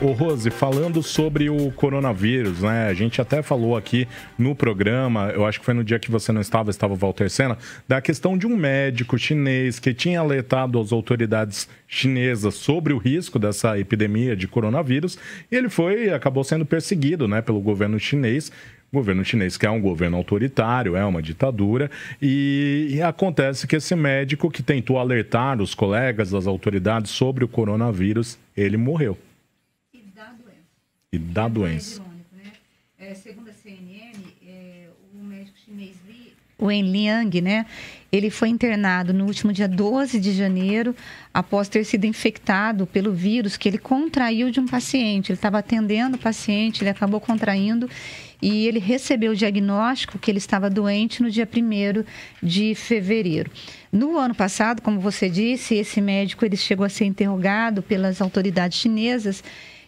Ô Rose, falando sobre o coronavírus, né? A gente até falou aqui no programa, eu acho que foi no dia que você não estava o Walter Sena, da questão de um médico chinês que tinha alertado as autoridades chinesas sobre o risco dessa epidemia de coronavírus e ele acabou sendo perseguido, né, pelo governo chinês. O governo chinês, que é um governo autoritário, é uma ditadura, e acontece que esse médico que tentou alertar os colegas das autoridades sobre o coronavírus, ele morreu. E dá doença. Né? Segundo a CNN, o médico chinês Wen Liang, né? Ele foi internado no último dia 12 de janeiro, após ter sido infectado pelo vírus que ele contraiu de um paciente. Ele estava atendendo o paciente, ele acabou contraindo e ele recebeu o diagnóstico que ele estava doente no dia 1º de fevereiro. No ano passado, como você disse, esse médico ele chegou a ser interrogado pelas autoridades chinesas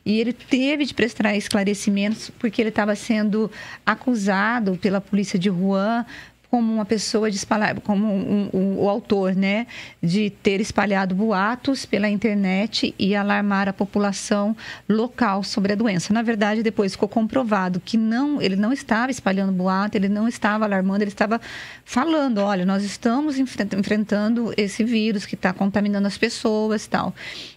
e ele teve de prestar esclarecimentos porque ele estava sendo acusado pela polícia de Wuhan como uma pessoa de espalhar, como o autor, né, de ter espalhado boatos pela internet e alarmar a população local sobre a doença. Na verdade, depois ficou comprovado que ele não estava espalhando boato, ele não estava alarmando, ele estava falando, olha, nós estamos enfrentando esse vírus que está contaminando as pessoas e tal.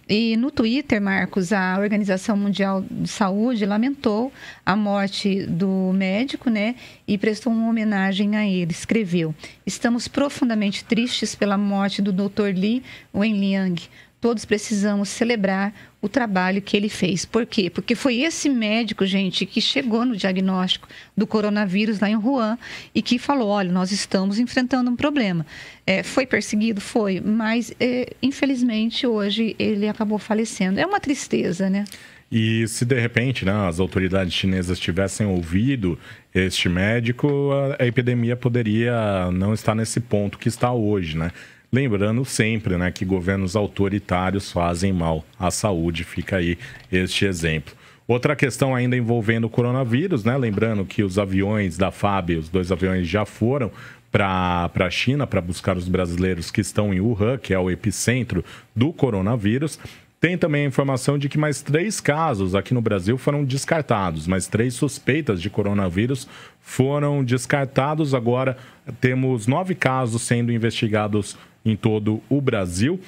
E no Twitter, Marcos, a Organização Mundial de Saúde lamentou a morte do médico, né, e prestou uma homenagem a ele. Escreveu: estamos profundamente tristes pela morte do Dr. Li Wenliang. Todos precisamos celebrar o trabalho que ele fez. Por quê? Porque foi esse médico, gente, que chegou no diagnóstico do coronavírus lá em Wuhan e que falou, olha, nós estamos enfrentando um problema. Foi perseguido? Foi, mas infelizmente hoje ele acabou falecendo. É uma tristeza, né? E se de repente, né, as autoridades chinesas tivessem ouvido este médico, a epidemia poderia não estar nesse ponto que está hoje, né? Lembrando sempre, né, que governos autoritários fazem mal à saúde, fica aí este exemplo. Outra questão ainda envolvendo o coronavírus, né? Lembrando que os aviões da FAB, os 2 aviões já foram para a China para buscar os brasileiros que estão em Wuhan, que é o epicentro do coronavírus. Tem também a informação de que mais 3 casos aqui no Brasil foram descartados, mais 3 suspeitas de coronavírus foram descartados. Agora temos 9 casos sendo investigados em todo o Brasil.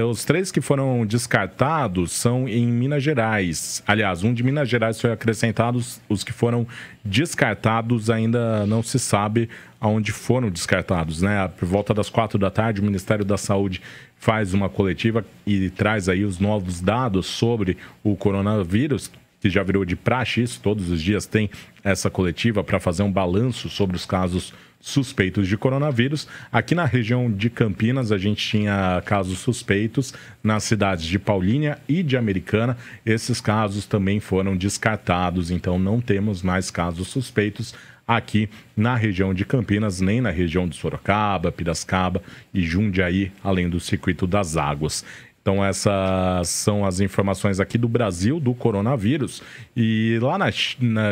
Os 3 que foram descartados são em Minas Gerais. Aliás, um de Minas Gerais foi acrescentado, os que foram descartados ainda não se sabe aonde foram descartados, né? Por volta das 4 da tarde, o Ministério da Saúde faz uma coletiva e traz aí os novos dados sobre o coronavírus, que já virou de praxe isso, todos os dias tem essa coletiva para fazer um balanço sobre os casos suspeitos de coronavírus. Aqui na região de Campinas, a gente tinha casos suspeitos nas cidades de Paulínia e de Americana. Esses casos também foram descartados, então não temos mais casos suspeitos aqui na região de Campinas, nem na região de Sorocaba, Piracicaba e Jundiaí, além do Circuito das Águas. Então essas são as informações aqui do Brasil, do coronavírus. E lá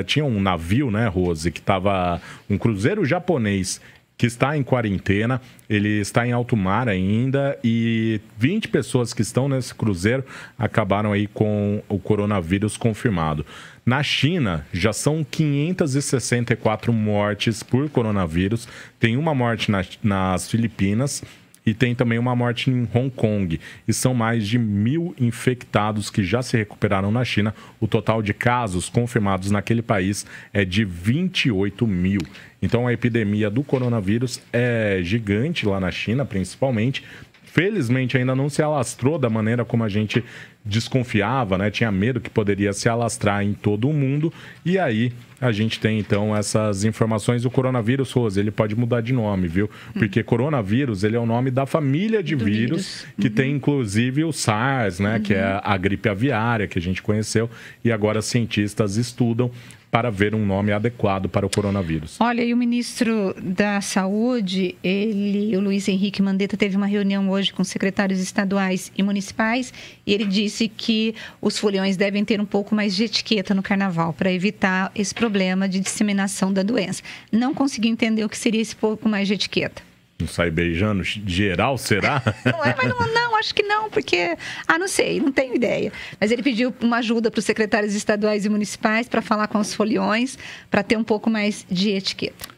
tinha um navio, né, Rose, que estava um cruzeiro japonês que está em quarentena, ele está em alto mar ainda e 20 pessoas que estão nesse cruzeiro acabaram aí com o coronavírus confirmado. Na China, já são 564 mortes por coronavírus, tem uma morte nas Filipinas e tem também uma morte em Hong Kong. E são mais de 1.000 infectados que já se recuperaram na China. O total de casos confirmados naquele país é de 28 mil. Então a epidemia do coronavírus é gigante lá na China, principalmente. Felizmente ainda não se alastrou da maneira como a gente desconfiava, né? Tinha medo que poderia se alastrar em todo o mundo. E aí a gente tem então essas informações. O coronavírus, Rose, ele pode mudar de nome, viu? Porque coronavírus, ele é o nome da família de vírus que tem inclusive o SARS, né? Que é a gripe aviária que a gente conheceu. E agora cientistas estudam para ver um nome adequado para o coronavírus. Olha, e o ministro da Saúde, o Luiz Henrique Mandetta, teve uma reunião hoje com secretários estaduais e municipais e ele disse que os foliões devem ter um pouco mais de etiqueta no carnaval para evitar esse problema de disseminação da doença. Não consegui entender o que seria esse pouco mais de etiqueta. Não sai beijando geral, será? Não é, mas não, acho que não, porque... não sei, não tenho ideia. Mas ele pediu uma ajuda para os secretários estaduais e municipais para falar com os foliões, para ter um pouco mais de etiqueta.